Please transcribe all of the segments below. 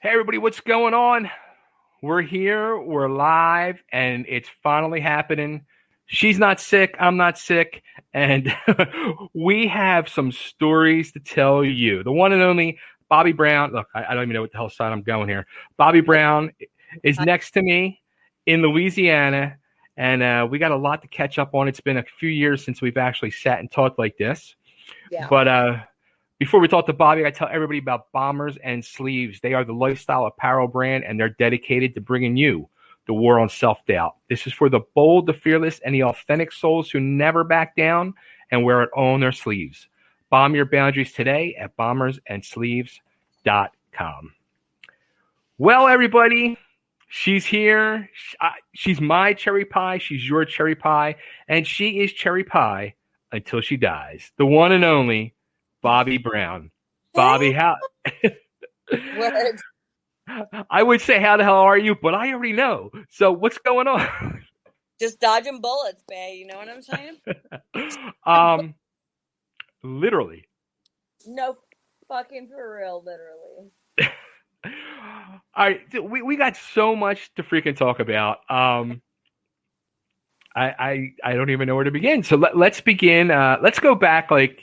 Hey, everybody, what's going on? We're here, we're live, and it's finally happening. She's not sick, I'm not sick, and we have some stories to tell you. The one and only Bobbie Brown. Look, I don't even know what the hell side I'm going here. Bobbie Brown is next to me in Louisiana, and we got a lot to catch up on. It's been a few years since we've actually sat and talked like this. Yeah. But before we talk to Bobbie, I tell everybody about Bombers and Sleeves. They are the lifestyle apparel brand, and they're dedicated to bringing you the war on self-doubt. This is for the bold, the fearless, and the authentic souls who never back down and wear it on their sleeves. Bomb your boundaries today at bombersandsleeves.com. Well, everybody, she's here. She's my cherry pie. She's your cherry pie. And she is cherry pie until she dies. The one and only Bobbie Brown. Bobbie, how? Word. I would say, how the hell are you? But I already know. So what's going on? Just dodging bullets, babe. You know what I'm saying? Literally. No fucking for real, literally. All right, we got so much to freaking talk about. I don't even know where to begin. So let's begin. Let's go back. The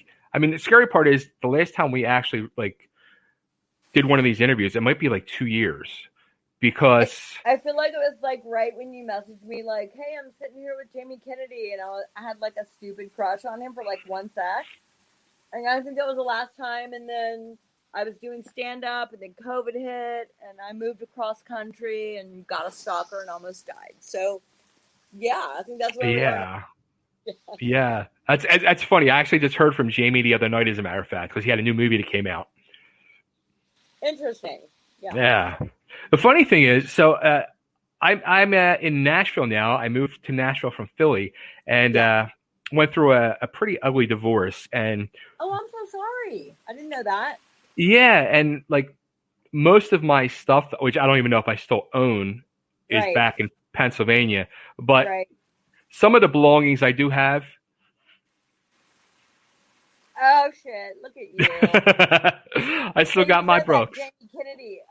scary part is the last time we actually did one of these interviews, it might be 2 years, because I feel like it was right when you messaged me hey, I'm sitting here with Jamie Kennedy, and I had a stupid crush on him for 1 sec, and I think that was the last time. And then I was doing stand up, and then COVID hit, and I moved across country and got a stalker and almost died. So yeah, I think that's where we are. Yeah, that's funny. I actually just heard from Jamie the other night, as a matter of fact, because he had a new movie that came out. Interesting. Yeah. The funny thing is, so I'm in Nashville now. I moved to Nashville from Philly, and went through a pretty ugly divorce. And oh, I'm so sorry. I didn't know that. Yeah, and most of my stuff, which I don't even know if I still own, is back in Pennsylvania. But some of the belongings I do have. Oh shit! Look at you. I still got my Brooks. Jamie Kennedy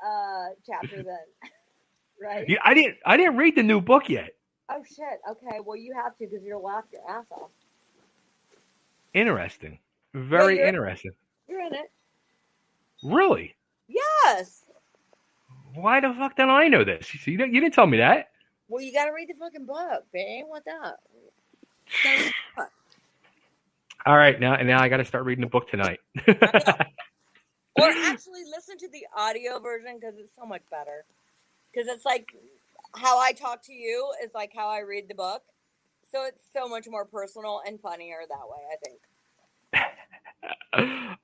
chapter then, right? Yeah, I didn't read the new book yet. Oh shit! Okay, well you have to, because you'll laugh your ass off. Interesting. Very interesting. You're in it. Really? Yes. Why the fuck don't I know this? You didn't tell me that. Well, you got to read the fucking book, babe. What's up? All right, now I got to start reading the book tonight. Or actually listen to the audio version, because it's so much better. Because it's how I talk to you is how I read the book. So it's so much more personal and funnier that way, I think.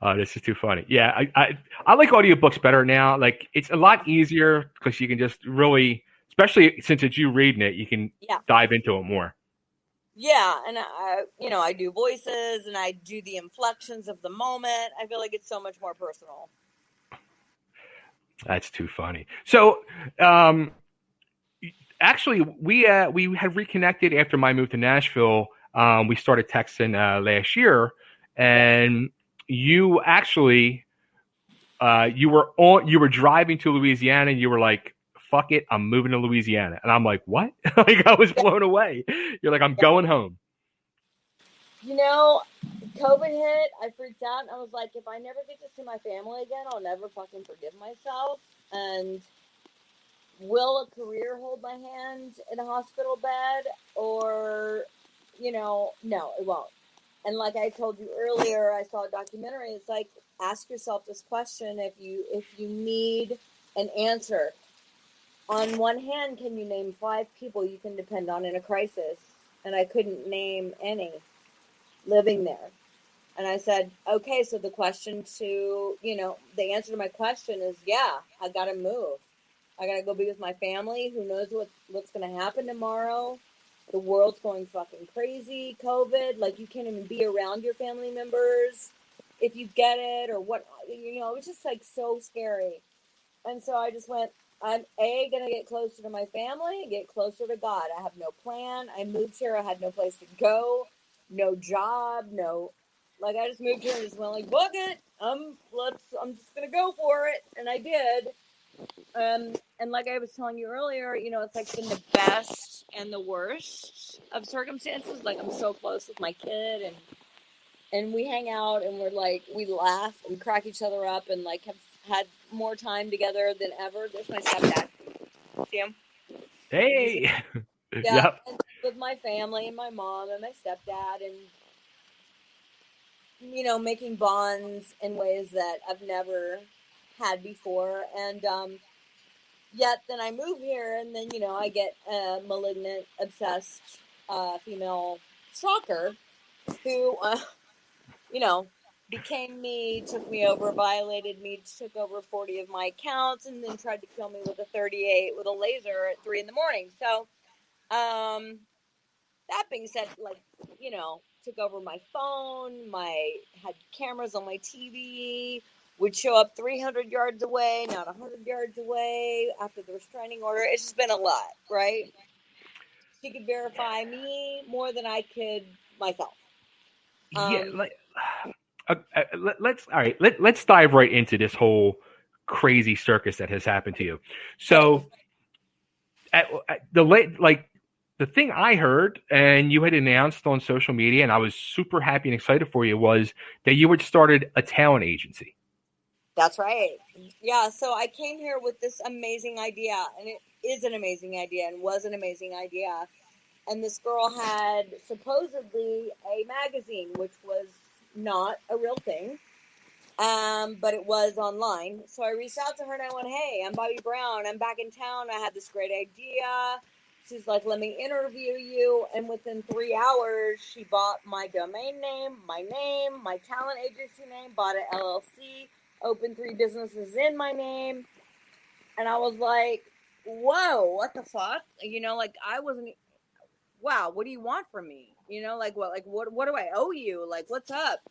Oh, this is too funny. Yeah, I like audiobooks better now. It's a lot easier, because you can just really, especially since it's you reading it, you can dive into it more. Yeah, and I do voices, and I do the inflections of the moment. I feel like it's so much more personal. That's too funny. So, actually, we had reconnected after my move to Nashville. We started texting last year, and you actually you were driving to Louisiana, and you were like, fuck it, I'm moving to Louisiana. And I'm like, what? I was blown away. You're like, I'm going home. COVID hit, I freaked out, and I was like, if I never get to see my family again, I'll never fucking forgive myself. And will a career hold my hand in a hospital bed? Or, no, it won't. And like I told you earlier, I saw a documentary. It's ask yourself this question if you need an answer. On one hand, can you name 5 people you can depend on in a crisis? And I couldn't name any living there. And I said, okay, so the question to, the answer to my question is, I got to move. I got to go be with my family. Who knows what's going to happen tomorrow? The world's going fucking crazy. COVID, you can't even be around your family members if you get it, or what, it was just so scary. And so I just went, I'm going to get closer to my family, get closer to God. I have no plan. I moved here. I had no place to go, no job, I just moved here and just went book it. I'm just going to go for it. And I did. And like I was telling you earlier, you know, it's like been the best and the worst of circumstances. Like I'm so close with my kid, and we hang out and we're like we laugh and crack each other up and like have had more time together than ever. There's my stepdad. See him? Hey. Yeah, Yep. and with my family and my mom and my stepdad, and you know, making bonds in ways that I've never had before. And yet then I move here, and then you know I get a malignant, obsessed female stalker who, you know, became me, took me over, violated me, took over 40 of my accounts, and then tried to kill me with a 38 with a laser at 3 a.m. So, that being said, like, you know, took over my phone, had cameras on my TV, would show up 300 yards away, not 100 yards away after the restraining order. It's just been a lot, right? She could verify me more than I could myself. Yeah. Let's all right. Let's dive right into this whole crazy circus that has happened to you. So, at the late like the thing I heard, and you had announced on social media, and I was super happy and excited for you, was that you had started a talent agency. That's right. Yeah, so I came here with this amazing idea, and it is an amazing idea and was an amazing idea. And this girl had supposedly a magazine, which was not a real thing, but it was online. So I reached out to her and I went, "Hey, I'm Bobbie Brown. I'm back in town. I had this great idea." She's like, "Let me interview you." And within 3 hours, she bought my domain name, my talent agency name, bought an LLC, opened 3 businesses in my name. And I was like, whoa, what the fuck? You know, like I wasn't, wow, what do you want from me? You know, what do I owe you? Like, what's up?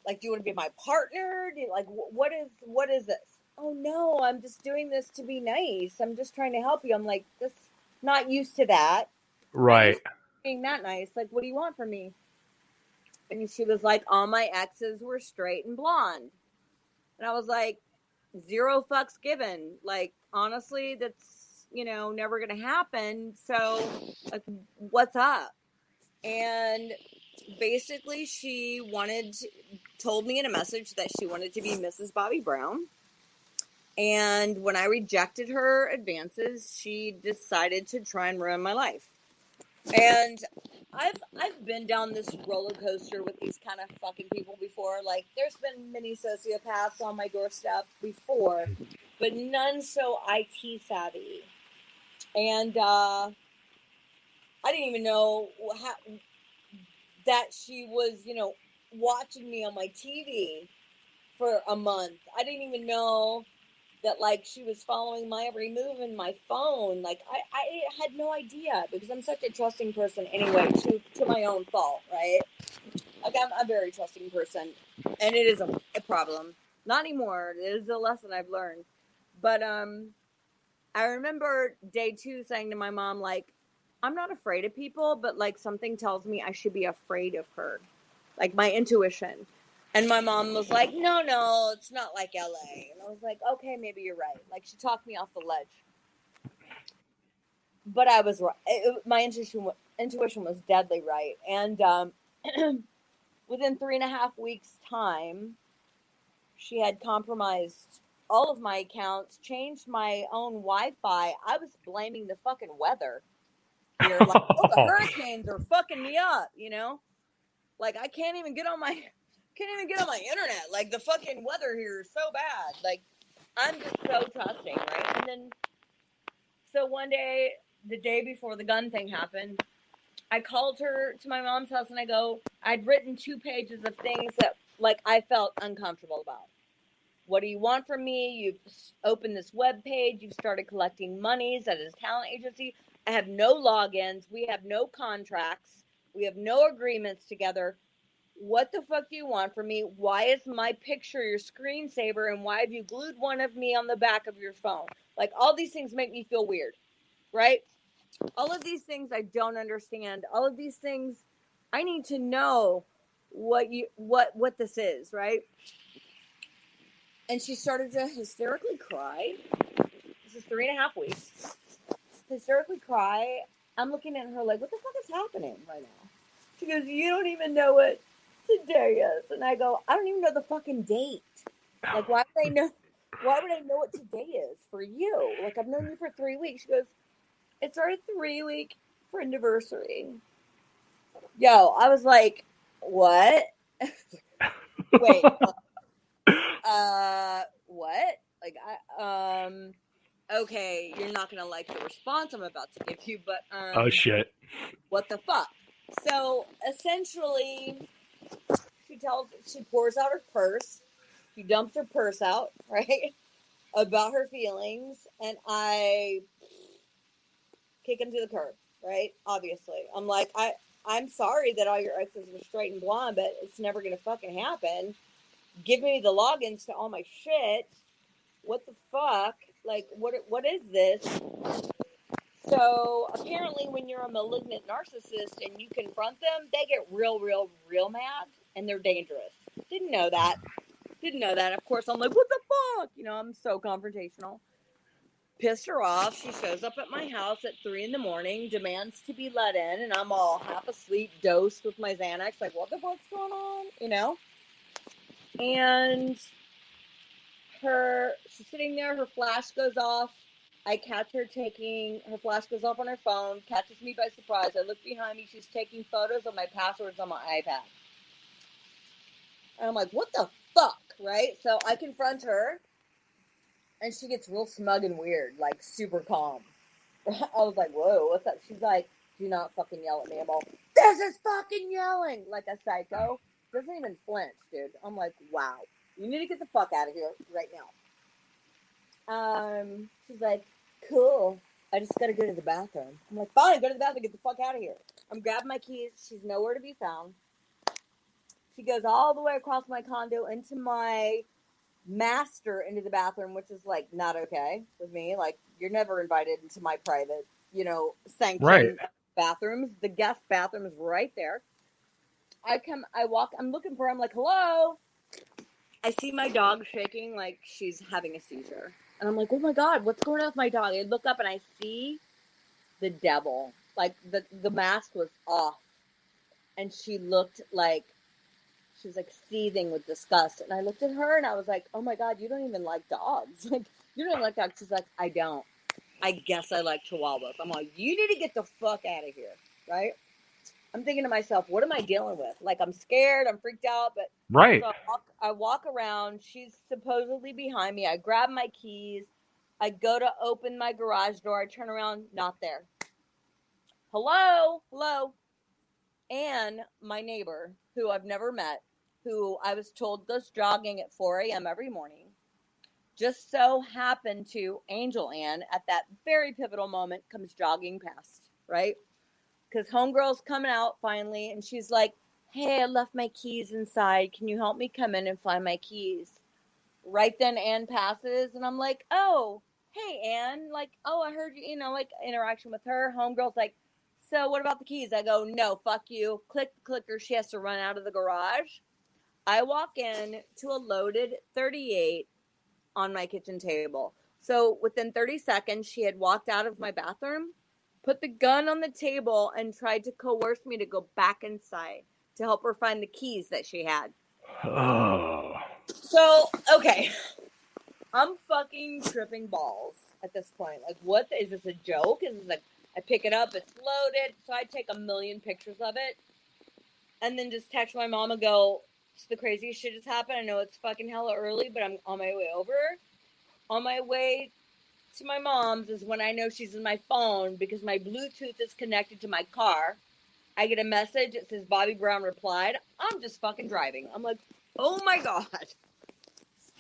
Like, do you want to be my partner? Do you, like, what is this? Oh no, I'm just doing this to be nice. I'm just trying to help you. I'm like, this, not used to that. Not Right. used to being that nice. Like, what do you want from me? And she was like, all my exes were straight and blonde. And I was like, zero fucks given. Like, honestly, that's, you know, never going to happen. So, like, what's up? And basically, told me in a message that she wanted to be Mrs. Bobbie Brown. And when I rejected her advances, she decided to try and ruin my life. And I've been down this roller coaster with these kind of fucking people before. Like, there's been many sociopaths on my doorstep before, but none so IT savvy. And I didn't even know that she was, you know, watching me on my TV for a month. I didn't even know that, like, she was following my every move in my phone. Like, I had no idea because I'm such a trusting person anyway, to my own fault, right? Like, I'm a very trusting person, and it is a problem. Not anymore. It is a lesson I've learned. But I remember day 2 saying to my mom, like, I'm not afraid of people, but like something tells me I should be afraid of her. Like my intuition. And my mom was like, no, it's not like LA. And I was like, okay, maybe you're right. Like, she talked me off the ledge. But I was right. My intuition was deadly right. And within 3.5 weeks' time, she had compromised all of my accounts, changed my own Wi-Fi. I was blaming the fucking weather here. Like, oh, the hurricanes are fucking me up, you know? Like, I can't even get on my internet. Like, the fucking weather here is so bad. Like, I'm just so trusting, right? And then, so one day, the day before the gun thing happened, I called her to my mom's house and I go, I'd written 2 pages of things that, like, I felt uncomfortable about. What do you want from me? You've opened this web page. You've started collecting monies at a talent agency. I have no logins. We have no contracts. We have no agreements together. What the fuck do you want from me? Why is my picture your screensaver? And why have you glued one of me on the back of your phone? Like, all these things make me feel weird, right? All of these things I don't understand. All of these things I need to know what this is, right? And she started to hysterically cry. This is 3.5 weeks. Hysterically cry. I'm looking at her like, what the fuck is happening right now? She goes, you don't even know what today is. And I go, I don't even know the fucking date. Like, why would I know? Why would I know what today is for you? Like, I've known you for 3 weeks. She goes, it's our 3-week friendiversary. Yo, I was like, what? Wait, what? Like, okay, you're not gonna like the response I'm about to give you, but Oh shit. what the fuck? So essentially, she pours out her purse. She dumps her purse out, right? About her feelings, and I kick him to the curb, right? Obviously. I'm like, I'm sorry that all your exes are straight and blonde, but it's never gonna fucking happen. Give me the logins to all my shit. What the fuck? Like, what is this? So apparently when you're a malignant narcissist and you confront them, they get real mad and they're dangerous. Didn't know that. Of course, I'm like, what the fuck? You know, I'm so confrontational. Pissed her off. She shows up at my house at 3 a.m, demands to be let in, and I'm all half asleep, dosed with my Xanax, like, what the fuck's going on? You know? And she's sitting there, her flash goes off. I catch her her flash goes off on her phone, catches me by surprise. I look behind me, she's taking photos of my passwords on my iPad. And I'm like, what the fuck, right? So I confront her, and she gets real smug and weird, like super calm. I was like, whoa, what's up? She's like, do not fucking yell at me. I'm all, this is fucking yelling, like a psycho. Doesn't even flinch, dude. I'm like, wow, you need to get the fuck out of here right now. She's like, cool. I just gotta go to the bathroom. I'm like, fine, go to the bathroom, get the fuck out of here. I'm grabbing my keys. She's nowhere to be found. She goes all the way across my condo into my master into the bathroom, which is like not okay with me. Like, you're never invited into my private, sanctioned bathrooms. The guest bathroom is right there. I walk, I'm looking for her. I'm like, hello. I see my dog shaking like she's having a seizure. And I'm like, oh my God, what's going on with my dog? I look up and I see the devil. Like, the mask was off. And she looked like she was like seething with disgust. And I looked at her and I was like, oh my God, you don't even like dogs. Like, you don't like dogs. She's like, I don't. I guess I like chihuahuas. I'm like, you need to get the fuck out of here. Right? I'm thinking to myself, what am I dealing with? Like, I'm scared, I'm freaked out, but Right. so I walk around. She's supposedly behind me. I grab my keys. I go to open my garage door. I turn around, not there. Hello? And my neighbor, who I've never met, who I was told goes jogging at 4 a.m. every morning, just so happened to, Angel Ann, at that very pivotal moment, comes jogging past, right? Because homegirl's coming out finally, and she's like, hey, I left my keys inside. Can you help me come in and find my keys? Right then, Ann passes, and I'm like, oh, hey, Ann. Like, oh, I heard you, like, interaction with her. Homegirl's like, so what about the keys? I go, no, fuck you. Click the clicker. She has to run out of the garage. I walk in to a loaded 38 on my kitchen table. So within 30 seconds, she had walked out of my bathroom, put the gun on the table, and tried to coerce me to go back inside to help her find the keys that she had. Oh. So, okay. I'm fucking tripping balls at this point. Like, what? Is this a joke? Is this like, I pick it up, it's loaded, so I take a million pictures of it, and then just text my mom and go, the craziest shit has happened. I know it's fucking hella early, but I'm on my way over. On my way to my mom's is when I know she's in my phone because my Bluetooth is connected to my car. I get a message. It says Bobbie Brown replied. I'm just fucking driving. I'm like, oh my God.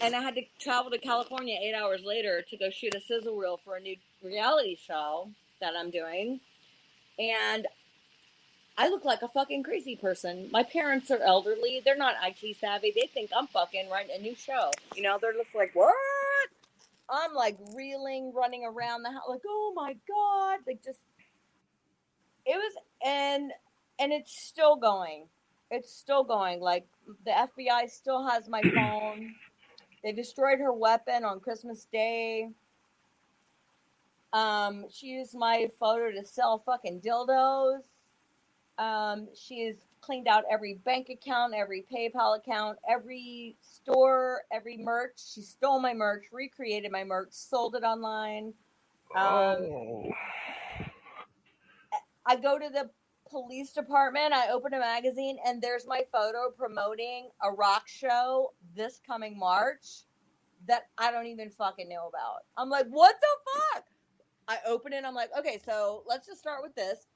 And I had to travel to California 8 hours later to go shoot a sizzle reel for a new reality show that I'm doing. And I look like a fucking crazy person. My parents are elderly. They're not IT savvy. They think I'm fucking writing a new show. They're just like, what? I'm like reeling, running around the house, like, oh my God. Like, just, it was, and it's still going. It's still going. Like, the FBI still has my phone. They destroyed her weapon on Christmas Day. She used my photo to sell fucking dildos. She's cleaned out every bank account, every PayPal account, every store, every merch. She stole my merch, recreated my merch, sold it online. Oh. I go to the police department, I open a magazine, and there's my photo promoting a rock show this coming March that I don't even fucking know about. I'm like, what the fuck? I open it, I'm like, okay, so let's just start with this.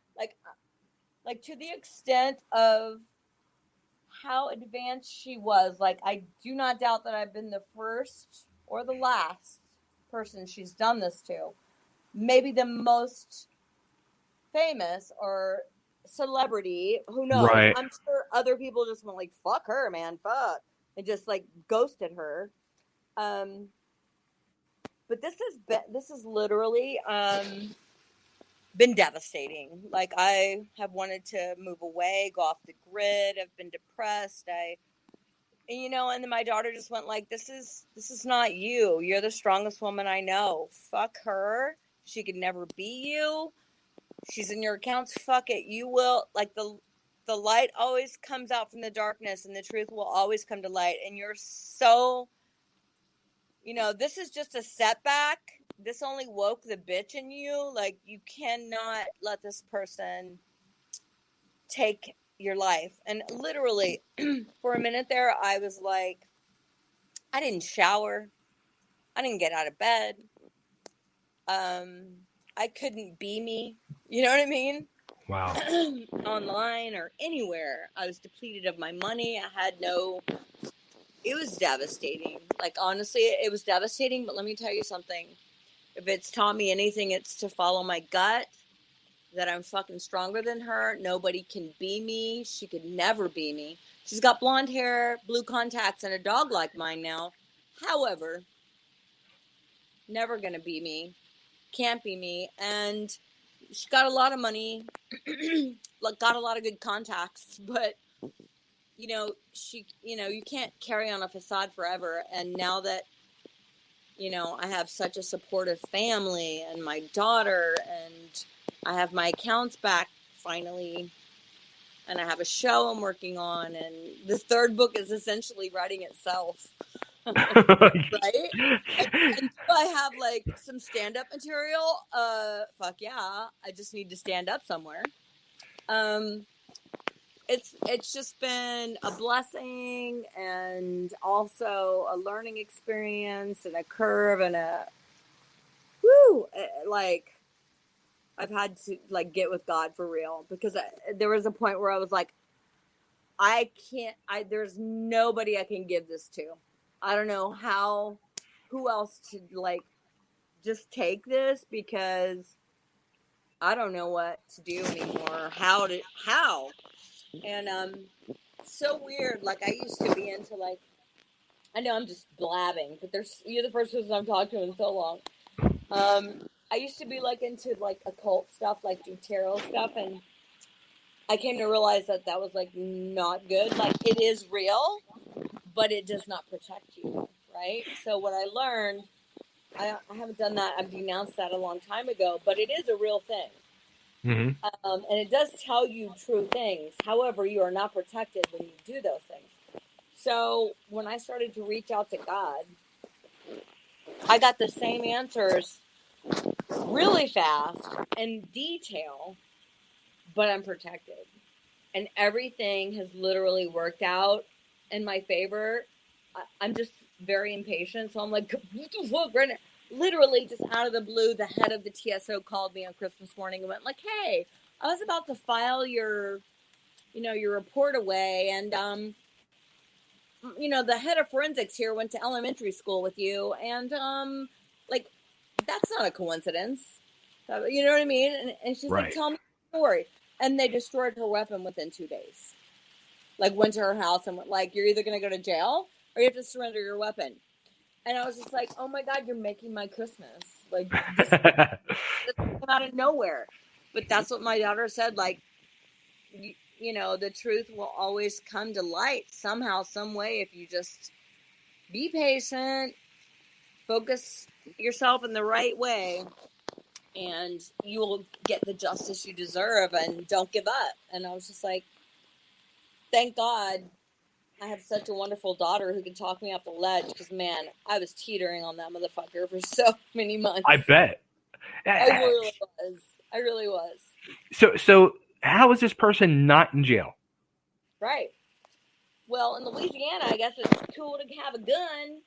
Like to the extent of how advanced she was, like I do not doubt that I've been the first or the last person she's done this to. Maybe the most famous or celebrity, who knows? Right. I'm sure other people just went like, fuck her, man, fuck. And just like ghosted her. But this is literally been devastating. Like I have wanted to move away, go off the grid. I've been depressed. And then my daughter just went like, this is not you. You're the strongest woman I know. Fuck her. She could never be you. She's in your accounts. Fuck it. You will, like, the light always comes out from the darkness, and the truth will always come to light. And you're so, this is just a setback. This only woke the bitch in you. Like, you cannot let this person take your life. And literally, for a minute there, I was like, I didn't shower. I didn't get out of bed. I couldn't be me. You know what I mean? Wow. Online or anywhere. I was depleted of my money. It was devastating. Like, honestly, it was devastating. But let me tell you something. If it's taught me anything, it's to follow my gut. That I'm fucking stronger than her. Nobody can be me. She could never be me. She's got blonde hair, blue contacts, and a dog like mine now. However, never gonna be me. Can't be me. And she got a lot of money, got a lot of good contacts, but you can't carry on a facade forever. And now that I have such a supportive family and my daughter, and I have my accounts back finally, and I have a show I'm working on, and the third book is essentially writing itself. Right? And do I have like some stand-up material? Fuck yeah. I just need to stand up somewhere. It's just been a blessing and also a learning experience and a curve and like I've had to like get with God for real, because there was a point where I was like, there's nobody I can give this to. I don't know who else to like just take this, because I don't know what to do anymore. How. And so weird. Like I used to be into like, I know I'm just blabbing, but you're the first person I've talked to in so long. I used to be like into like occult stuff, like do tarot stuff, and I came to realize that was like not good. Like it is real, but it does not protect you, right? So what I learned, I haven't done that. I've denounced that a long time ago, but it is a real thing. Mm-hmm. And it does tell you true things. However, you are not protected when you do those things. So when I started to reach out to God, I got the same answers really fast in detail, but I'm protected. And everything has literally worked out in my favor. I'm just very impatient. So I'm like, what the fuck, right now? Literally just out of the blue, the head of the TSO called me on Christmas morning and went like, hey, I was about to file your report away. And, the head of forensics here went to elementary school with you. And, like, that's not a coincidence. You know what I mean? And she's Right. like, tell me the story. And they destroyed her weapon within 2 days. Like, went to her house and went like, you're either going to go to jail or you have to surrender your weapon. And I was just like, oh my God, you're making my Christmas. Like, this came out of nowhere. But that's what my daughter said. Like, the truth will always come to light somehow, some way, if you just be patient, focus yourself in the right way. and you will get the justice you deserve, and don't give up. And I was just like, thank God I have such a wonderful daughter who can talk me off the ledge, because, man, I was teetering on that motherfucker for so many months. I bet. I really was. I really was. So how is this person not in jail? Right. Well, in Louisiana, I guess it's cool to have a gun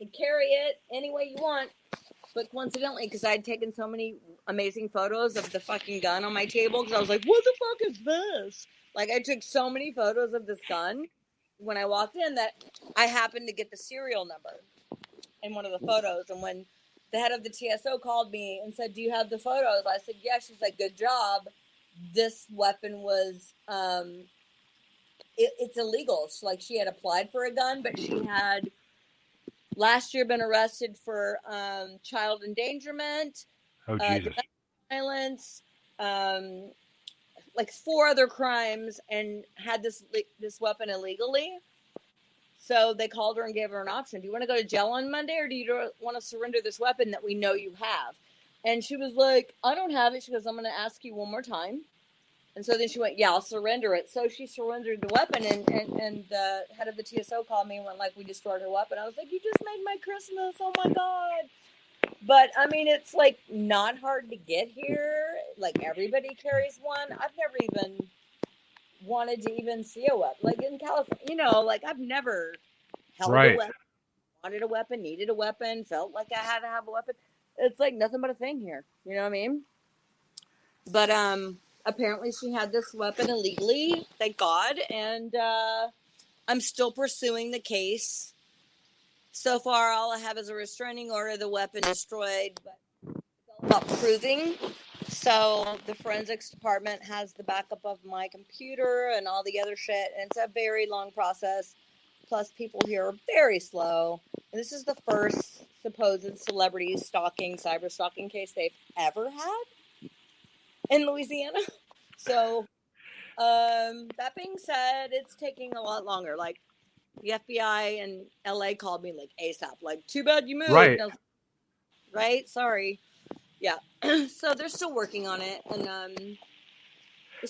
and carry it any way you want. But coincidentally, because I'd taken so many amazing photos of the fucking gun on my table, because I was like, what the fuck is this? Like, I took so many photos of this gun when I walked in that I happened to get the serial number in one of the photos. And when the head of the TSO called me and said, do you have the photos? I said, yeah. She's like, good job. This weapon was, it's illegal. She had applied for a gun, but she had last year been arrested for child endangerment, Oh, Jesus. domestic violence, 4 other crimes, and had this weapon illegally. So they called her and gave her an option. Do you want to go to jail on Monday, or do you want to surrender this weapon that we know you have? And she was like, I don't have it. She goes, I'm going to ask you one more time. And so then she went, yeah, I'll surrender it. So she surrendered the weapon, and the head of the TSO called me and went, like, we destroyed her weapon. I was like, you just made my Christmas. Oh, my God. But, I mean, it's, not hard to get here. Everybody carries one. I've never even wanted to even see a weapon. In California, I've never held a weapon, wanted a weapon, needed a weapon, felt like I had to have a weapon. It's, nothing but a thing here. You know what I mean? But, apparently she had this weapon illegally, thank God, and I'm still pursuing the case. So far, all I have is a restraining order, the weapon destroyed, but it's all about proving. So the forensics department has the backup of my computer and all the other shit, and it's a very long process. Plus, people here are very slow. And this is the first supposed celebrity stalking, cyber stalking case they've ever had in Louisiana. So, that being said, it's taking a lot longer. The FBI in LA called me ASAP. Too bad you moved. Right. I was, right? Sorry. Yeah. So they're still working on it, and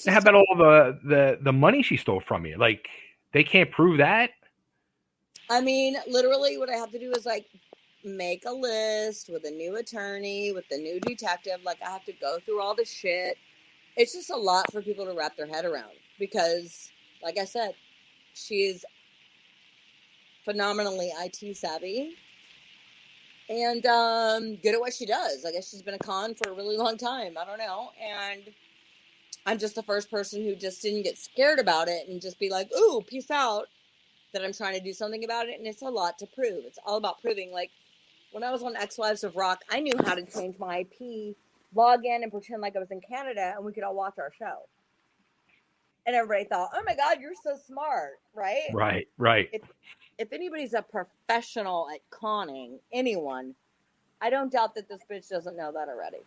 How about all the money she stole from you? They can't prove that. I mean, literally, what I have to do is make a list with a new attorney, with the new detective. I have to go through all the shit. It's just a lot for people to wrap their head around because, like I said, she's phenomenally IT savvy and good at what she does. I guess she's been a con for a really long time. I don't know. And I'm just the first person who just didn't get scared about it and just be like, ooh, peace out, that I'm trying to do something about it. And it's a lot to prove. It's all about proving. When I was on Ex-Wives of Rock, I knew how to change my IP, log in and pretend like I was in Canada and we could all watch our show. And everybody thought, oh my God, you're so smart, right? Right. If anybody's a professional at conning anyone, I don't doubt that this bitch doesn't know that already.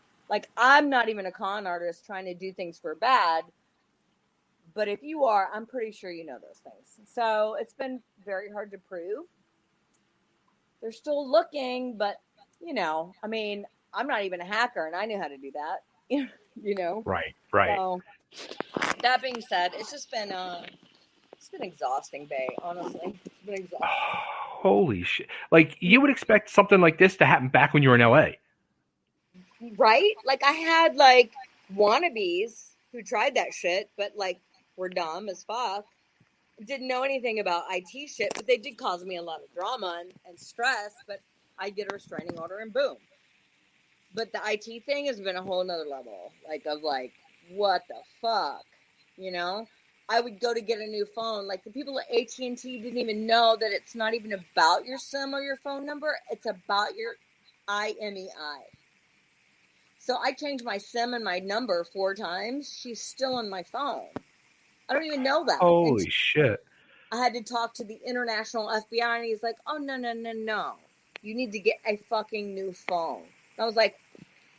I'm not even a con artist trying to do things for bad. But if you are, I'm pretty sure you know those things. So it's been very hard to prove. They're still looking, but, I mean, I'm not even a hacker, and I knew how to do that, Right. So, that being said, it's just been, it's been exhausting, bae, honestly. It's been exhausting. Holy shit. You would expect something like this to happen back when you were in LA. Right? I had, wannabes who tried that shit, but, were dumb as fuck. Didn't know anything about IT shit, but they did cause me a lot of drama and stress, but I get a restraining order and boom. But the IT thing has been a whole nother level, what the fuck, I would go to get a new phone. The people at AT&T didn't even know that it's not even about your SIM or your phone number. It's about your IMEI. So I changed my SIM and my number 4 times. She's still on my phone. I don't even know that. Holy shit. I had to talk to the international FBI, and he's like, oh, no. You need to get a fucking new phone. And I was like,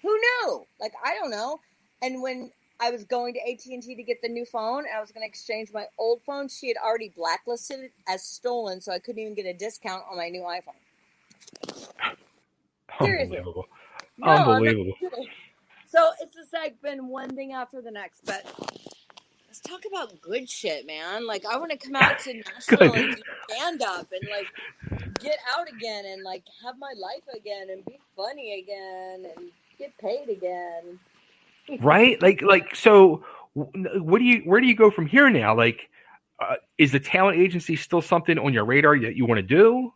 who knew? I don't know. And when I was going to AT&T to get the new phone, and I was going to exchange my old phone, she had already blacklisted it as stolen, so I couldn't even get a discount on my new iPhone. Seriously. Unbelievable. No, Unbelievable. So it's just like been one thing after the next, but let's talk about good shit, man. Like I want to come out to Nashville and Good. do stand up and like get out again and like have my life again and be funny again and get paid again. Right? So where do you go from here now? Like, is the talent agency still something on your radar that you want to do?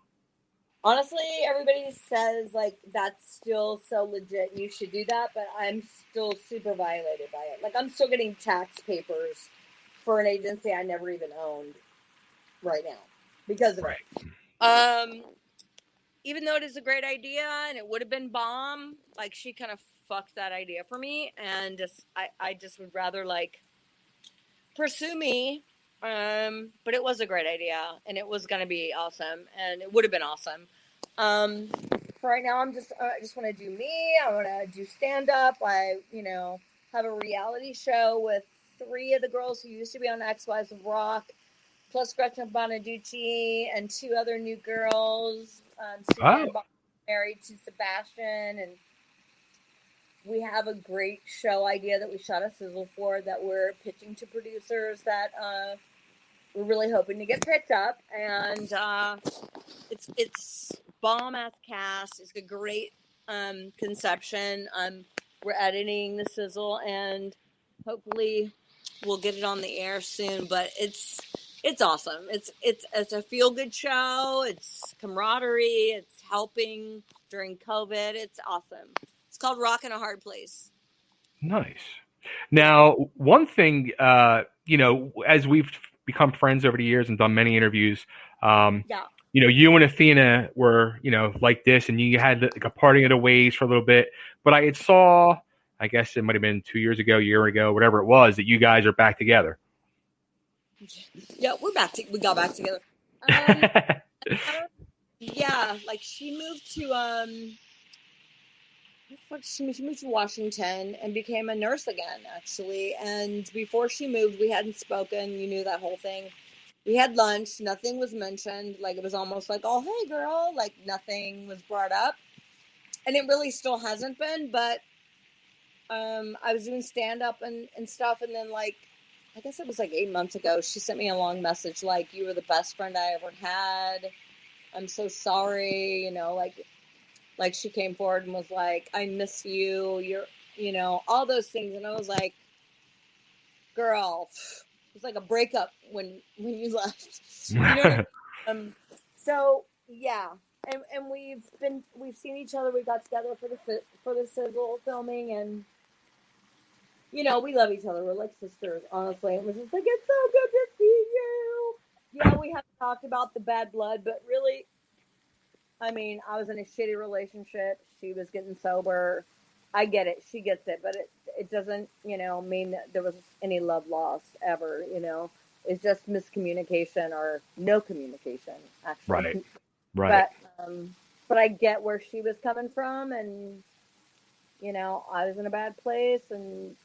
Honestly, everybody says like that's still so legit. You should do that, but I'm still super violated by it. Like I'm still getting tax papers for an agency I never even owned right now because of it. Right. Even though it is a great idea and it would have been bomb, like she kind of fucked that idea for me, and just I just would rather like pursue me. But it was a great idea, and it was gonna be awesome, and it would have been awesome. For right now, I just want to do me. I want to do stand up. Have a reality show with 3 of the girls who used to be on X Wives of Rock, plus Gretchen Bonaducci and 2 other new girls. Suzanne Oh, married to Sebastian, and we have a great show idea that we shot a sizzle for that we're pitching to producers that we're really hoping to get picked up, and it's bomb ass cast. It's a great conception. We're editing the sizzle, and hopefully we'll get it on the air soon. But it's awesome. It's a feel good show. It's camaraderie. It's helping during COVID. It's awesome. It's called Rock in a Hard Place. nice. Now, one thing, as we've become friends over the years and done many interviews, Yeah. you and Athena were, like this, and you had like a parting of the ways for a little bit. But I had saw, I guess it might have been 2 years ago, a year ago, whatever it was, that you guys are back together. Yeah, we got back together. Yeah, like she moved to she moved to Washington and became a nurse again, actually. And before she moved, we hadn't spoken. You knew that whole thing. We had lunch. Nothing was mentioned. Like it was almost like, oh, hey, girl. Like nothing was brought up. And it really still hasn't been. But I was doing stand up and stuff. And then, like, I guess it was like 8 months ago, she sent me a long message like, you were the best friend I ever had. I'm so sorry. Like she came forward and was like, I miss you. All those things. And I was like, girl, it's like a breakup when you left. You know what I mean? So yeah, and we've seen each other. We got together for the sizzle filming, and we love each other. We're like sisters, honestly. It was just like, it's so good to see you. Yeah, we haven't talked about the bad blood, but really, I mean, I was in a shitty relationship. She was getting sober. I get it. She gets it, but it doesn't, mean that there was any love lost ever. It's just miscommunication or no communication, actually. Right. But I get where she was coming from, and I was in a bad place, and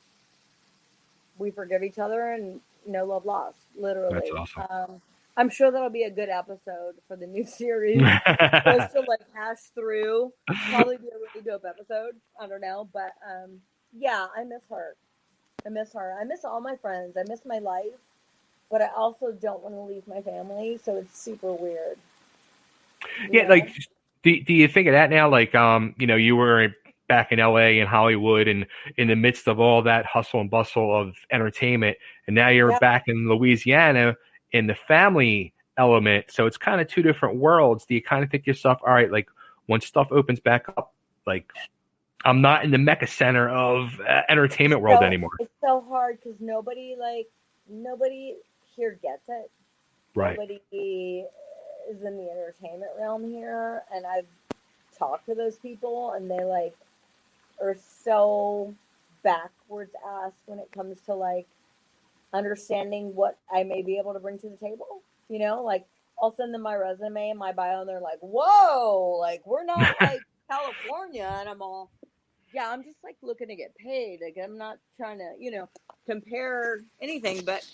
we forgive each other, and no love lost, literally. That's awesome. I'm sure that'll be a good episode for the new series. For us to like hash through. Probably be a really dope episode. I don't know, but yeah, I miss her. I miss all my friends. I miss my life, but I also don't want to leave my family, so it's super weird. Yeah, like, do you think of that now? Like, you were back in LA and Hollywood and in the midst of all that hustle and bustle of entertainment, and now you're back in Louisiana in the family element. So it's kind of 2 different worlds. Do you kind of think to yourself, all right, like when stuff opens back up, like I'm not in the mecca center of entertainment world anymore. It's so hard because nobody here gets it. Right. Nobody is in the entertainment realm here, and I've talked to those people, and they like are so backwards ass when it comes to like understanding what I may be able to bring to the table. Like I'll send them my resume and my bio, and they're like, "Whoa, like we're not like California," and I'm all, "Yeah, I'm just like looking to get paid. Like I'm not trying to, compare anything." But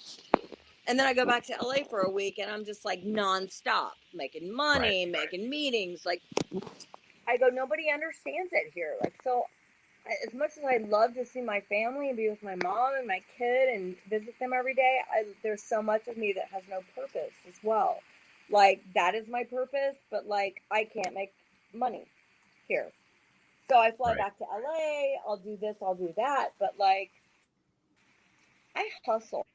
and then I go back to LA for a week, and I'm just like nonstop making money, making meetings. Like I go, nobody understands it here. Like so, as much as I love to see my family and be with my mom and my kid and visit them every day, there's so much of me that has no purpose as well. Like, that is my purpose, but like, I can't make money here. So I fly Right. back to LA, I'll do this, I'll do that, but like, I hustle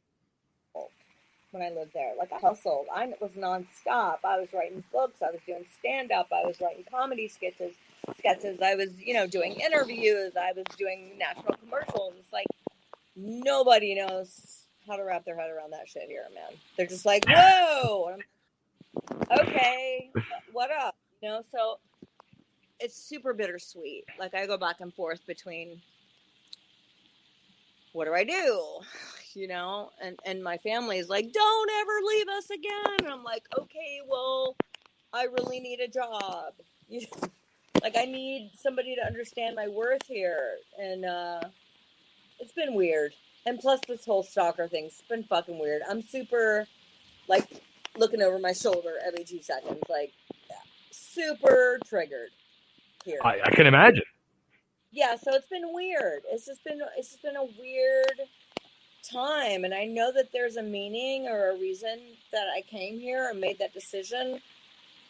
when I lived there. Like, I hustled. I was nonstop. I was writing books. I was doing stand up. I was writing comedy sketches. I was, doing interviews. I was doing national commercials. It's like nobody knows how to wrap their head around that shit here, man. They're just like, whoa. And I'm like, okay, what up? So it's super bittersweet. Like, I go back and forth between what do I do? And my family is like, don't ever leave us again. And I'm like, okay, well, I really need a job. Like, I need somebody to understand my worth here. And it's been weird. And plus, this whole stalker thing's been fucking weird. I'm super, like, looking over my shoulder every 2 seconds. Like, super triggered here. I can imagine. Yeah, so it's been weird. It's just been a weird time, and I know that there's a meaning or a reason that I came here and made that decision.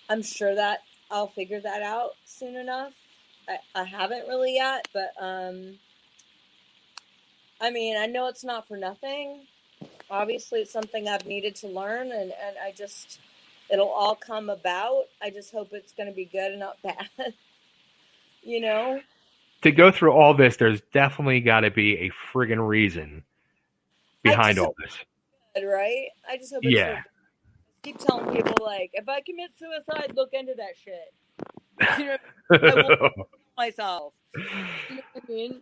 I'm sure that I'll figure that out soon enough. I haven't really yet, but I mean, I know it's not for nothing. Obviously, it's something I've needed to learn, and I just, it'll all come about. I just hope it's going to be good and not bad. To go through all this, there's definitely got to be a friggin' reason behind all this. Good, right? I just hope it's Yeah. so good. I keep telling people, like, if I commit suicide, look into that shit. I won't kill myself. You know what I mean?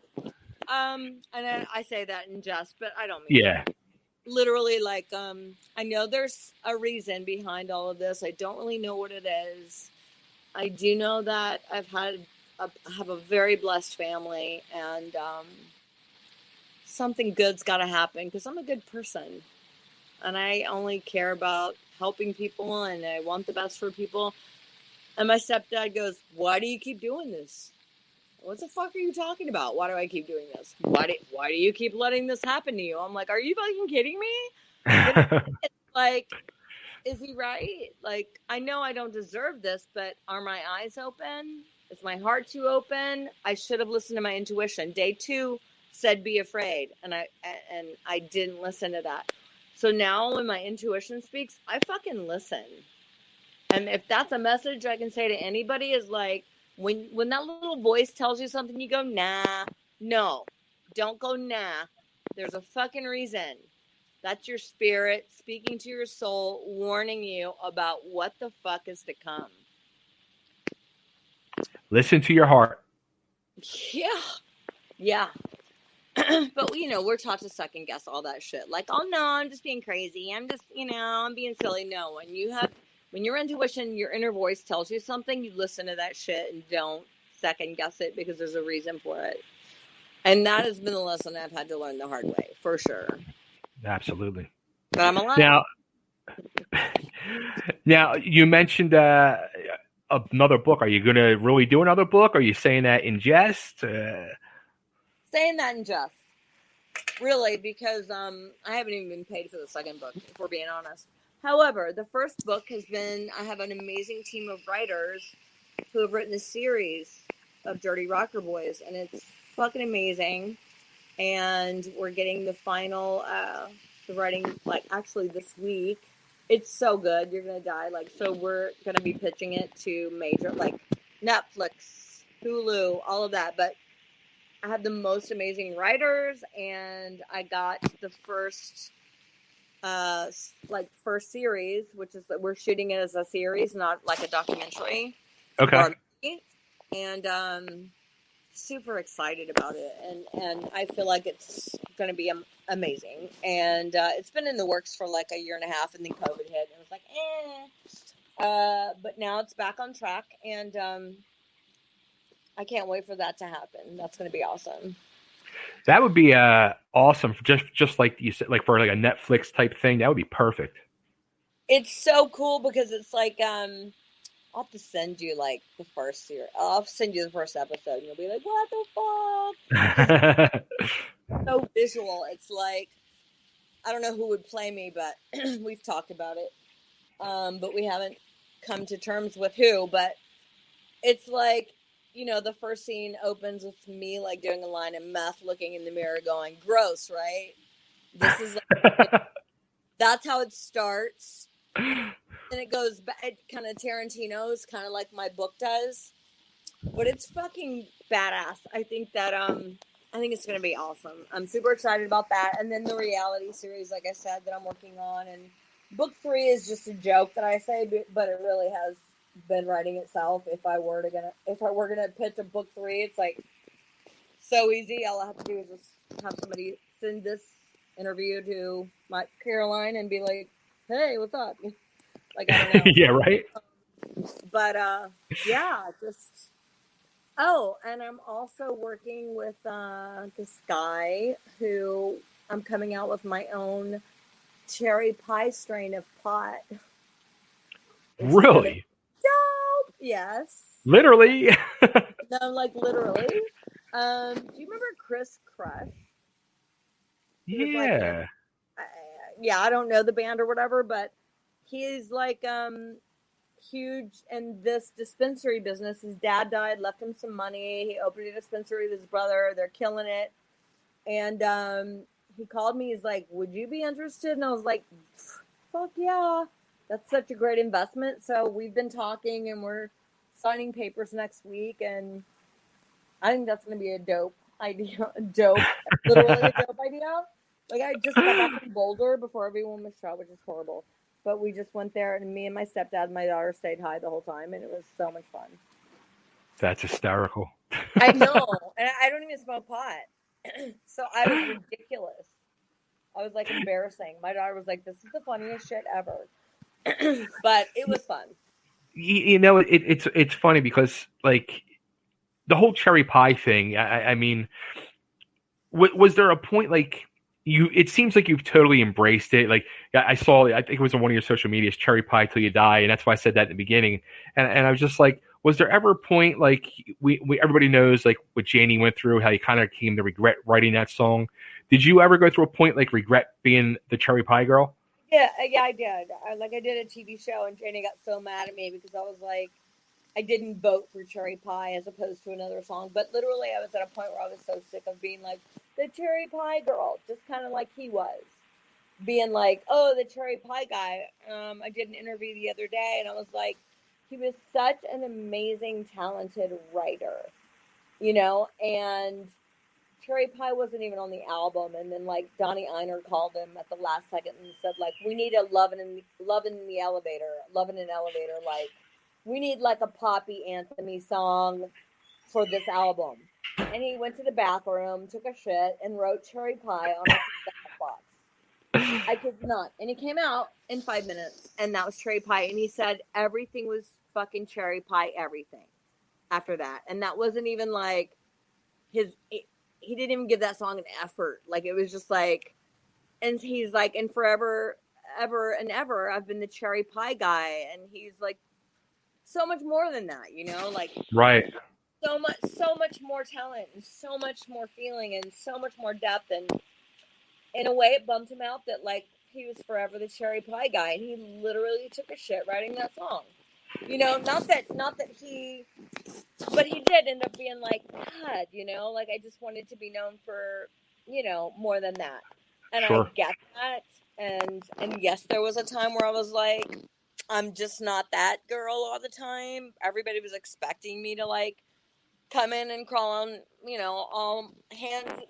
And I say that in jest, but I don't mean it. Literally, like, I know there's a reason behind all of this. I don't really know what it is. I do know that I have a very blessed family, and something good's got to happen because I'm a good person, and I only care about helping people, and I want the best for people. And my stepdad goes, "Why do you keep doing this? What the fuck are you talking about? Why do I keep doing this? Why do you keep letting this happen to you?" I'm like, "Are you fucking kidding me?" It's like, is he right? Like, I know I don't deserve this, but are my eyes open? Is my heart too open? I should have listened to my intuition. Day 2 said be afraid, and I didn't listen to that. So now when my intuition speaks, I fucking listen. And if that's a message I can say to anybody, is like, when that little voice tells you something, you go, nah. No, don't go nah. There's a fucking reason. That's your spirit speaking to your soul, warning you about what the fuck is to come. Listen to your heart. Yeah. But, we're taught to second guess all that shit. Like, oh, no, I'm just being crazy. I'm just, I'm being silly. No, when your intuition, your inner voice tells you something, you listen to that shit and don't second guess it because there's a reason for it. And that has been the lesson I've had to learn the hard way, for sure. Absolutely. But I'm alive. Now you mentioned another book. Are you going to really do another book? Are you saying that in jest? Saying that in jest. Really, because I haven't even been paid for the second book, if we're being honest. However, the first book I have an amazing team of writers who have written a series of Dirty Rocker Boys, and it's fucking amazing. And we're getting the final, the writing, like, actually this week. It's so good, you're gonna die. Like, so we're gonna be pitching it to major, like, Netflix, Hulu, all of that. But I have the most amazing writers, and I got the first series, which is that we're shooting it as a series, not like a documentary. Okay. And super excited about it, and I feel like it's going to be amazing. And it's been in the works for like a year and a half, and then COVID hit, and it was like, but now it's back on track, and I can't wait for that to happen. That's going to be awesome. That would be awesome. Just like you said, like for like a Netflix type thing, that would be perfect. It's so cool because it's like I'll have to send you like the first series. I'll send you the first episode, and you'll be like, "What the fuck?" Because it's so visual. It's like I don't know who would play me, but we've talked about it. But we haven't come to terms with who. But it's like, the first scene opens with me like doing a line of meth, looking in the mirror, going, "Gross," right? This is like, that's how it starts. And it goes back, it kind of Tarantino's, kind of like my book does, but it's fucking badass. I think it's gonna be awesome. I'm super excited about that. And then the reality series, like I said, that I'm working on, and book 3 is just a joke that I say, but it really has been writing itself. If I were gonna pitch a book 3, it's like so easy. All I have to do is just have somebody send this interview to my Caroline and be like, "Hey, what's up?" Like, I don't know. Yeah, right. But yeah, just and I'm also working with this guy who I'm coming out with my own cherry pie strain of pot. It's Really? dope. Yes. Literally. No, like literally. Do you remember Chris Crush? Yeah. Yeah, I don't know the band or whatever, but he's like huge in this dispensary business. His dad died, left him some money. He opened a dispensary with his brother. They're killing it. And he called me. He's like, "Would you be interested?" And I was like, "Fuck yeah. That's such a great investment." So we've been talking, and we're signing papers next week. And I think that's going to be a dope idea. Literally a dope idea. Like, I just got back from Boulder before everyone was shot, which is horrible. But we just went there, and me and my stepdad and my daughter stayed high the whole time, and it was so much fun. That's hysterical. I know. And I don't even smoke pot. So I was ridiculous. I was like embarrassing. My daughter was like, "This is the funniest shit ever." But it was fun. It's funny because like the whole cherry pie thing. I mean, was there a point like it seems like you've totally embraced it. Like I think it was on one of your social medias, cherry pie till you die. And that's why I said that in the beginning. And I was just like, was there ever a point like we everybody knows like what Janie went through, how you kind of came to regret writing that song. Did you ever go through a point like regret being the cherry pie girl? Yeah, I did. I did a TV show, and Janie got so mad at me because I was like, I didn't vote for Cherry Pie as opposed to another song. But literally, I was at a point where I was so sick of being like the Cherry Pie girl, just kind of like he was. Being like, "Oh, the Cherry Pie guy." I did an interview the other day, and I was like, he was such an amazing, talented writer, and Cherry Pie wasn't even on the album. And then like Donnie Einer called him at the last second and said like, "We need a loving in the elevator, loving in an elevator. Like, we need like a poppy anthemy song for this album." And he went to the bathroom, took a shit, and wrote Cherry Pie on a box. I could not. And he came out in 5 minutes, and that was Cherry Pie. And he said everything was fucking Cherry Pie, everything after that. And that wasn't even like he didn't even give that song an effort. Like, it was just like, and he's like, "And forever, ever and ever, I've been the Cherry Pie guy." And he's like, so much more than that, like Right. so much more talent and so much more feeling and so much more depth. And in a way, it bummed him out that like he was forever the Cherry Pie guy, and he literally took a shit writing that song. Not that he, but he did end up being like, "God, like I just wanted to be known for, more than that." And Sure. I get that. And yes, there was a time where I was like, I'm just not that girl all the time. Everybody was expecting me to like come in and crawl on, all hands,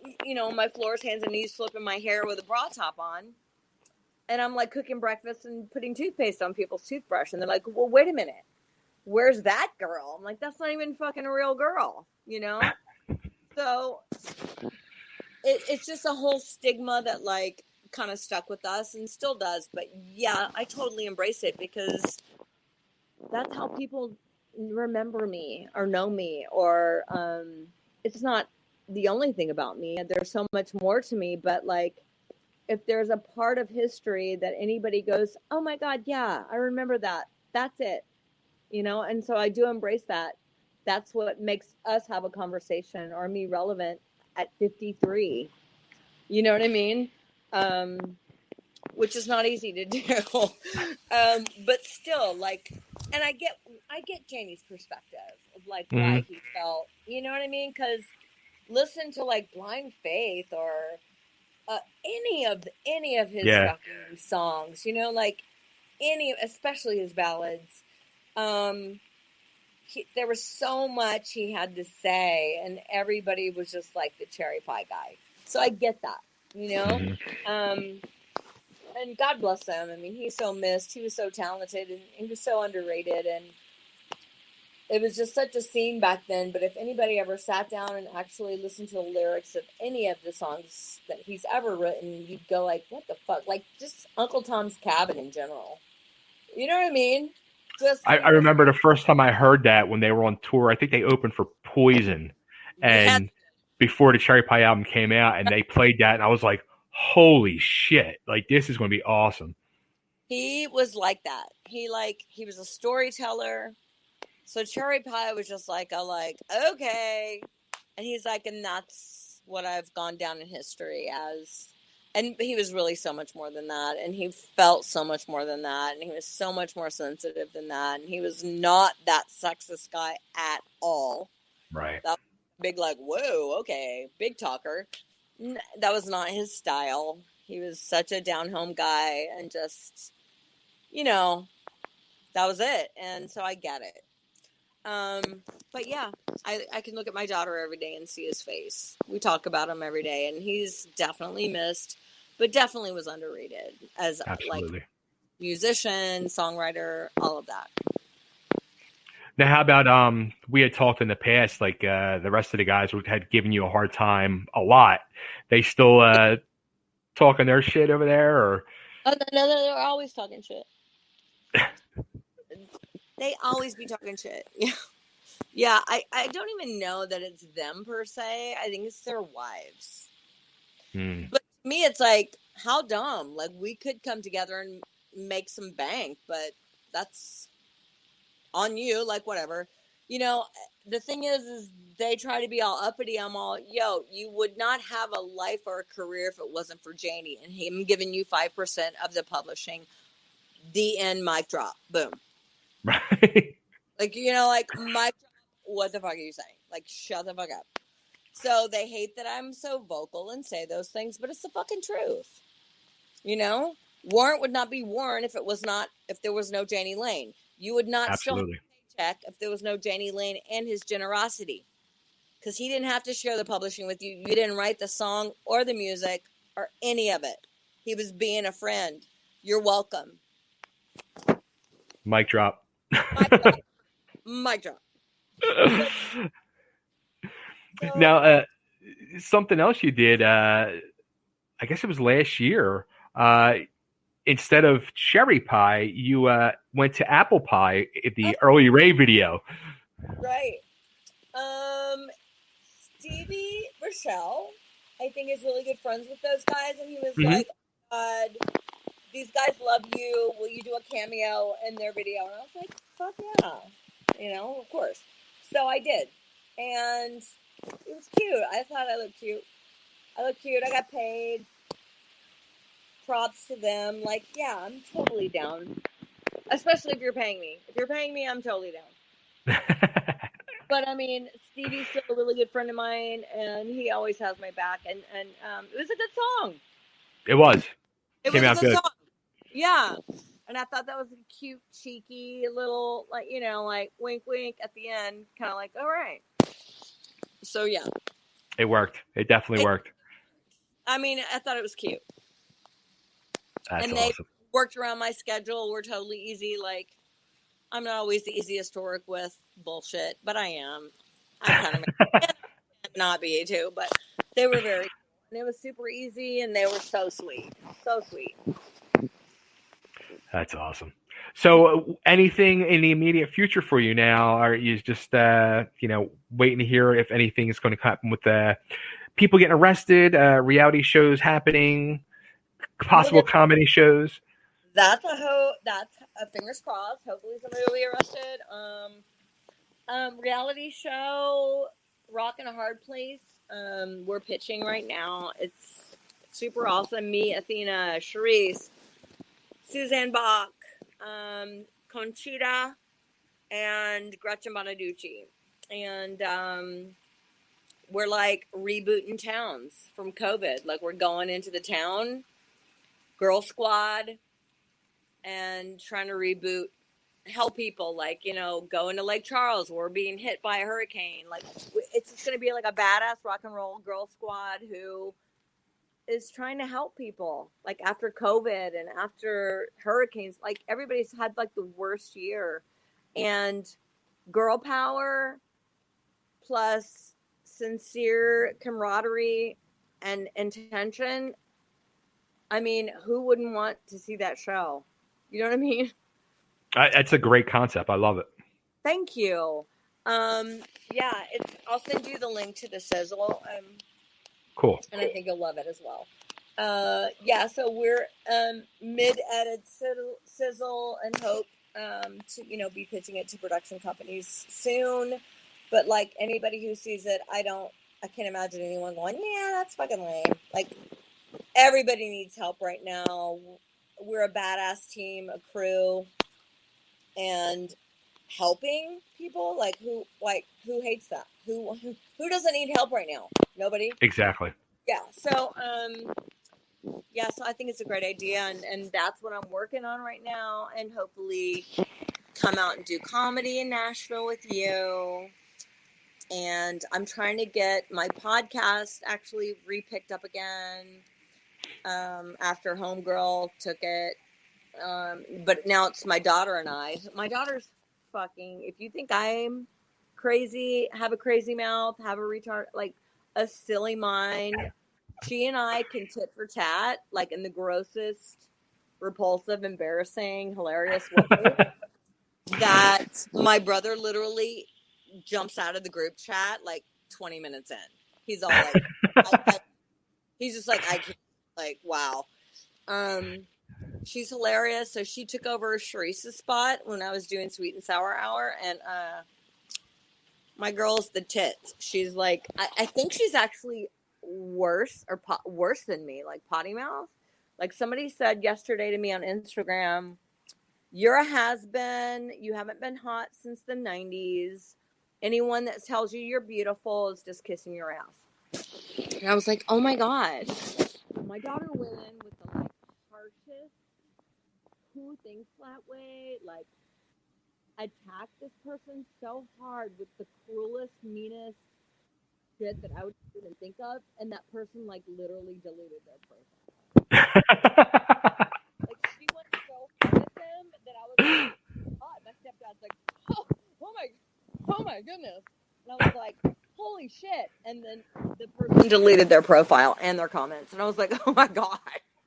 my floors, hands and knees, flipping my hair with a bra top on. And I'm like cooking breakfast and putting toothpaste on people's toothbrush. And they're like, "Well, wait a minute. Where's that girl?" I'm like, "That's not even fucking a real girl, So it's just a whole stigma that like kind of stuck with us and still does. But yeah, I totally embrace it because that's how people remember me or know me. Or it's not the only thing about me. There's so much more to me. But like, if there's a part of history that anybody goes, "Oh my God, yeah, I remember that. That's it." And so I do embrace that. That's what makes us have a conversation or me relevant at 53. You know what I mean? Which is not easy to do. But still, like, and I get Janie's perspective of like Mm-hmm. why he felt, you know what I mean? Because listen to like Blind Faith or any of his Yeah. fucking songs, like especially his ballads. Um, there was so much he had to say, and everybody was just like the cherry pie guy. So I get that, Mm-hmm. And God bless him. I mean, he's so missed. He was so talented, and he was so underrated, and it was just such a scene back then. But if anybody ever sat down and actually listened to the lyrics of any of the songs that he's ever written, you'd go like, what the fuck? Like, just Uncle Tom's Cabin in general. You know what I mean? Just I remember the first time I heard that when they were on tour. I think they opened for Poison, yeah, and before the Cherry Pie album came out, and they played that, and I was like, "Holy shit! Like this is going to be awesome." he was like that. He was a storyteller. So Cherry Pie was just like okay, and he's like, and that's what I've gone down in history as. And he was really so much more than that, and he felt so much more than that, and he was so much more sensitive than that, and he was not that sexist guy at all. Right. That big, like, whoa, okay, big talker. That was not his style. He was such a down home guy, and just, that was it. And so I get it. But yeah, I can look at my daughter every day and see his face. We talk about him every day, and he's definitely missed, but definitely was underrated as Absolutely. like musician, songwriter, all of that. Now, how about we had talked in the past, like the rest of the guys had given you a hard time a lot. They still talking their shit over there, or? Oh, no, they're always talking shit. They always be talking shit. Yeah. Yeah, I don't even know that it's them per se. I think it's their wives. But to me, it's like, how dumb. Like, we could come together and make some bank, but that's on you, like, whatever. The thing is they try to be all uppity. I'm all, you would not have a life or a career if it wasn't for Janie and him giving you 5% of the publishing. The end, mic drop. Boom. Right. Like, like, mic drop, what the fuck are you saying? Like, shut the fuck up. So they hate that I'm so vocal and say those things, but it's the fucking truth. Warrant would not be Warrant if there was no Janie Lane. You would not still have a paycheck if there was no Janie Lane and his generosity. Because he didn't have to share the publishing with you. You didn't write the song or the music or any of it. He was being a friend. You're welcome. Mic drop. Mic drop. Now, something else you did, I guess it was last year. Instead of Cherry Pie, you went to Apple Pie in the Early Ray video. Right. Stevie Rochelle, I think, is really good friends with those guys, and he was like, oh, God, these guys love you. Will you do a cameo in their video? And I was like, fuck yeah. Of course. So I did. And it was cute. I thought I looked cute. I got paid. Props to them. Like, yeah, I'm totally down. Especially if you're paying me. If you're paying me, I'm totally down. But I mean, Stevie's still a really good friend of mine, and he always has my back. And it was a good song. It was. It was a good song. Yeah. And I thought that was a cute, cheeky little, like, like wink, wink at the end. Kind of like, all right. So, yeah. It worked. It definitely worked. I mean, I thought it was cute. That's and awesome. They worked around my schedule. We're totally easy. Like, I'm not always the easiest to work with. Bullshit. But I am. I'm kind of not be too. But they were very cool. And it was super easy. And they were so sweet. So sweet. That's awesome. So anything in the immediate future for you now? Are you just, waiting to hear if anything is going to happen with people getting arrested, reality shows happening, possible comedy shows? That's a fingers crossed. Hopefully somebody will be arrested. Reality show, Rock in a Hard Place. We're pitching right now. It's super awesome. Me, Athena, Charisse, Suzanne Bach, Conchita, and Gretchen Bonaducci. And we're like rebooting towns from COVID. Like we're going into the town, Girl Squad, and trying to reboot, help people, like, going to Lake Charles. We're being hit by a hurricane. Like, it's just going to be like a badass rock and roll girl squad who is trying to help people, like, after COVID and after hurricanes. Like, everybody's had, like, the worst year. And girl power plus sincere camaraderie and intention. I mean, who wouldn't want to see that show? You know what I mean? That's a great concept. I love it. Thank you. Yeah, I'll send you the link to the sizzle. Cool. And I think you'll love it as well. Yeah, so we're mid-edit sizzle and hope to be pitching it to production companies soon. But like anybody who sees it, I can't imagine anyone going, yeah, that's fucking lame. Like, everybody needs help right now. We're a badass team, a crew, and helping people. Like, who hates that? Who doesn't need help right now? Nobody. Exactly. Yeah. So so I think it's a great idea, and that's what I'm working on right now, and hopefully come out and do comedy in Nashville with you. And I'm trying to get my podcast actually re-picked up again after Homegirl took it. But now it's my daughter and I. My daughter's fucking, if you think I'm crazy, have a crazy mouth, have a retard, like a silly mind, she and I can tit for tat, like in the grossest, repulsive, embarrassing, hilarious way. That my brother literally jumps out of the group chat like 20 minutes in. He's all like, he's just like, I can't, like, wow. She's hilarious. So she took over Charisse's spot when I was doing Sweet and Sour Hour, and my girl's the tits. She's like, I think she's actually worse than me, like potty mouth. Like somebody said yesterday to me on Instagram, you're a has-been. You haven't been hot since the 90s. Anyone that tells you you're beautiful is just kissing your ass. And I was like, oh my God. My daughter went in with the like harshest, who thinks that way, like attacked this person so hard with the cruelest, meanest shit that I would even think of, and that person like literally deleted their profile. Like she went so hard at them that I was like, oh, my stepdad's like, oh my goodness. And I was like, holy shit. And then the person deleted their profile and their comments. And I was like, oh my God.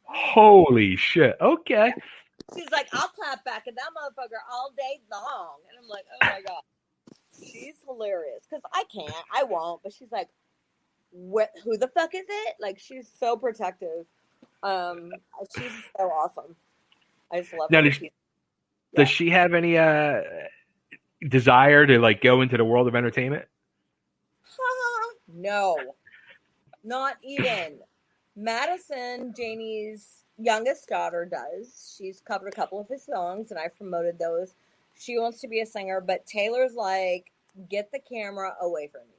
Holy shit. Okay. Yeah. She's like, I'll clap back at that motherfucker all day long. And I'm like, oh my God. She's hilarious. Because I can't. I won't. But she's like, who the fuck is it? Like, she's so protective. She's so awesome. I just love her. Now, does she have any desire to like go into the world of entertainment? No, not even. Madison, Janie's youngest daughter, does. She's covered a couple of his songs, and I promoted those. She wants to be a singer, but Taylor's like, get the camera away from me.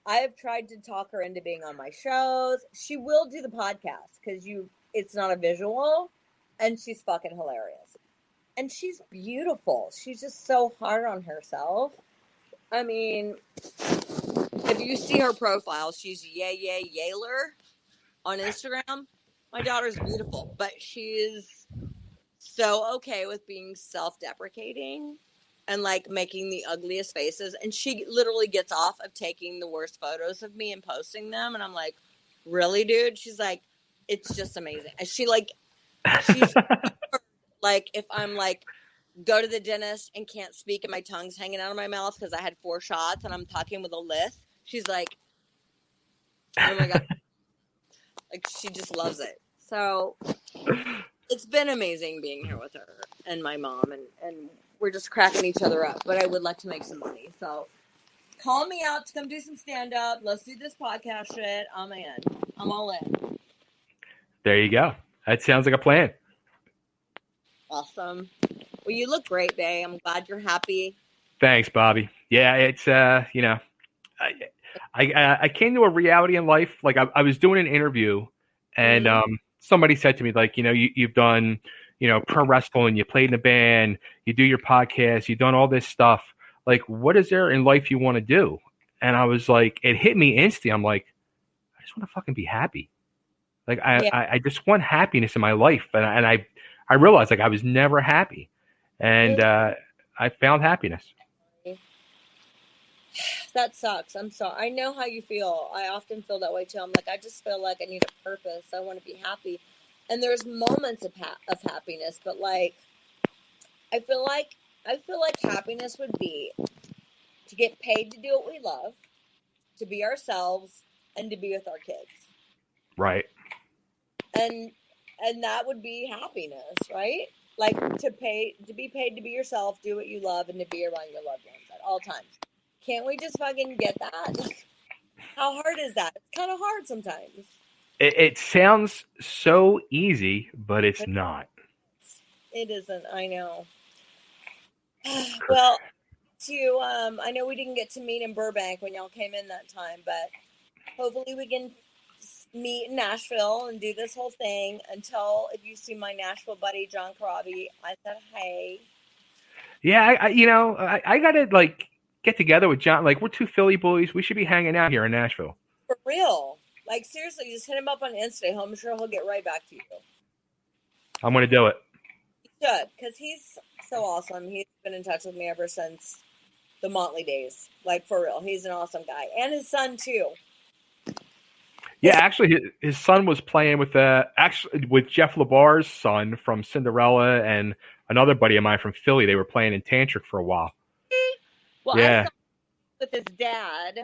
I have tried to talk her into being on my shows. She will do the podcast because it's not a visual, and she's fucking hilarious. And she's beautiful. She's just so hard on herself. I mean, if you see her profile, she's Yaler on Instagram. My daughter's beautiful, but she's so okay with being self-deprecating and like making the ugliest faces. And she literally gets off of taking the worst photos of me and posting them. And I'm like, really, dude? She's like, it's just amazing. And she's like, if I'm like, go to the dentist and can't speak and my tongue's hanging out of my mouth because I had 4 shots and I'm talking with a lisp, she's like, oh my God. Like, she just loves it. So It's been amazing being here with her and my mom, and we're just cracking each other up. But I would like to make some money, so call me out to come do some stand up. Let's do this podcast shit. I'm in. I'm all in. There you go. That sounds like a plan. Awesome. Well, you look great, babe. I'm glad you're happy. Thanks, Bobbie. Yeah, it's you know, I came to a reality in life. Like I was doing an interview, and somebody said to me, like, you know, you've done, you know, pro wrestling, you played in a band, you do your podcast, you've done all this stuff. Like, what is there in life you want to do? And I was like, it hit me instantly. I'm like, I just want to fucking be happy. Like I just want happiness in my life, and I realized like I was never happy, and I found happiness. That sucks. I'm sorry. I know how you feel. I often feel that way too. I'm like, I just feel like I need a purpose. I want to be happy, and there's moments of happiness, but like, I feel like happiness would be to get paid to do what we love, to be ourselves, and to be with our kids. Right. And that would be happiness, right? Like to be paid to be yourself, do what you love, and to be around your loved ones at all times. Can't we just fucking get that? How hard is that? It's kind of hard sometimes. It sounds so easy, but it's not. It isn't. I know. Well, I know we didn't get to meet in Burbank when y'all came in that time, but hopefully we can meet in Nashville and do this whole thing until, if you see my Nashville buddy, John Karabi, I said, hey. Yeah, I got to, like, get together with John. Like, we're two Philly boys. We should be hanging out here in Nashville. For real. Like, seriously, just hit him up on Insta. I'm sure he'll get right back to you. I'm going to do it. You should, because he's so awesome. He's been in touch with me ever since the Motley days. Like, for real. He's an awesome guy. And his son, too. Yeah, actually, his son was playing with Jeff LeBar's son from Cinderella and another buddy of mine from Philly. They were playing in Tantric for a while. Well, yeah. I saw with his dad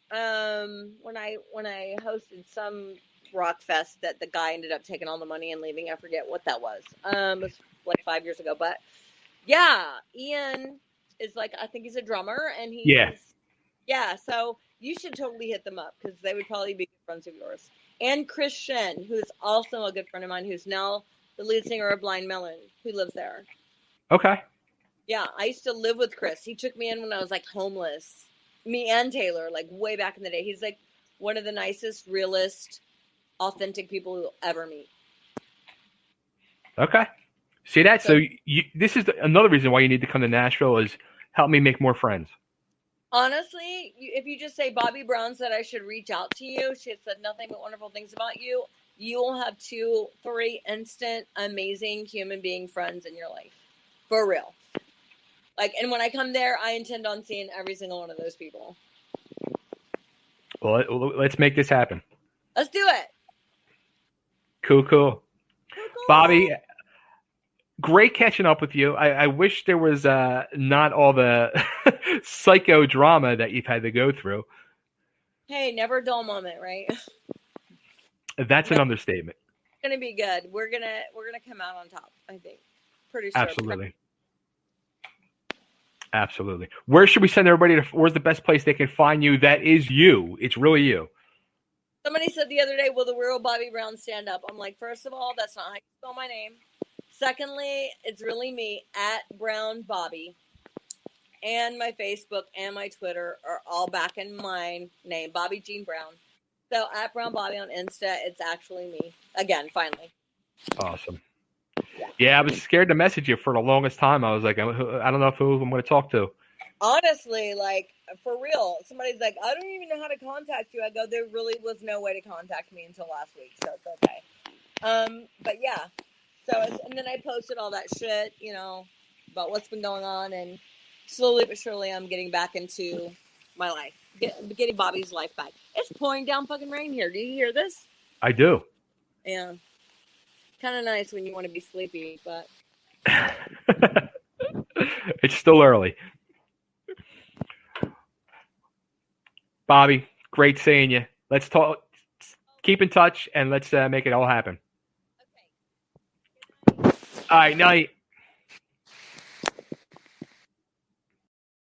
when I hosted some rock fest that the guy ended up taking all the money and leaving. I forget what that was. It was like 5 years ago. But yeah, Ian is like, I think he's a drummer, and so you should totally hit them up because they would probably be good friends of yours. And Christian, who's also a good friend of mine, who's now the lead singer of Blind Melon, who lives there. Okay. Yeah, I used to live with Chris. He took me in when I was like homeless. Me and Taylor, like way back in the day. He's like one of the nicest, realest, authentic people you'll ever meet. Okay. See that? So this is another reason why you need to come to Nashville is help me make more friends. Honestly, if you just say Bobbie Brown said I should reach out to you, she had said nothing but wonderful things about you, you will have 2-3 instant, amazing human being friends in your life. For real. Like, and when I come there, I intend on seeing every single one of those people. Well, let's make this happen. Let's do it. Cool. Bobbie, great catching up with you. I wish there was not all the psychodrama that you've had to go through. Hey, never a dull moment, right? That's an understatement. It's gonna be good. We're gonna come out on top, I think. Pretty sure. Absolutely. Where should we send everybody to? Where's the best place they can find you? That is you. It's really you. Somebody said the other day, will the real Bobbie Brown stand up? I'm like, first of all, that's not how you spell my name. Secondly, it's really me, @Brown Bobbie. And my Facebook and my Twitter are all back in my name, Bobbie Jean Brown. So @Brown Bobbie on Insta, it's actually me. Again, finally. Awesome. Yeah, I was scared to message you for the longest time. I was like, I don't know who I'm going to talk to. Honestly, like, for real, somebody's like, I don't even know how to contact you. I go, there really was no way to contact me until last week, so it's okay. But yeah, and then I posted all that shit, about what's been going on, and slowly but surely I'm getting back into my life, getting Bobbie's life back. It's pouring down fucking rain here. Do you hear this? I do. Yeah. Kind of nice when you want to be sleepy, but it's still early. Bobbie, great seeing you. Let's talk. Keep in touch, and let's make it all happen. Okay. All right, night.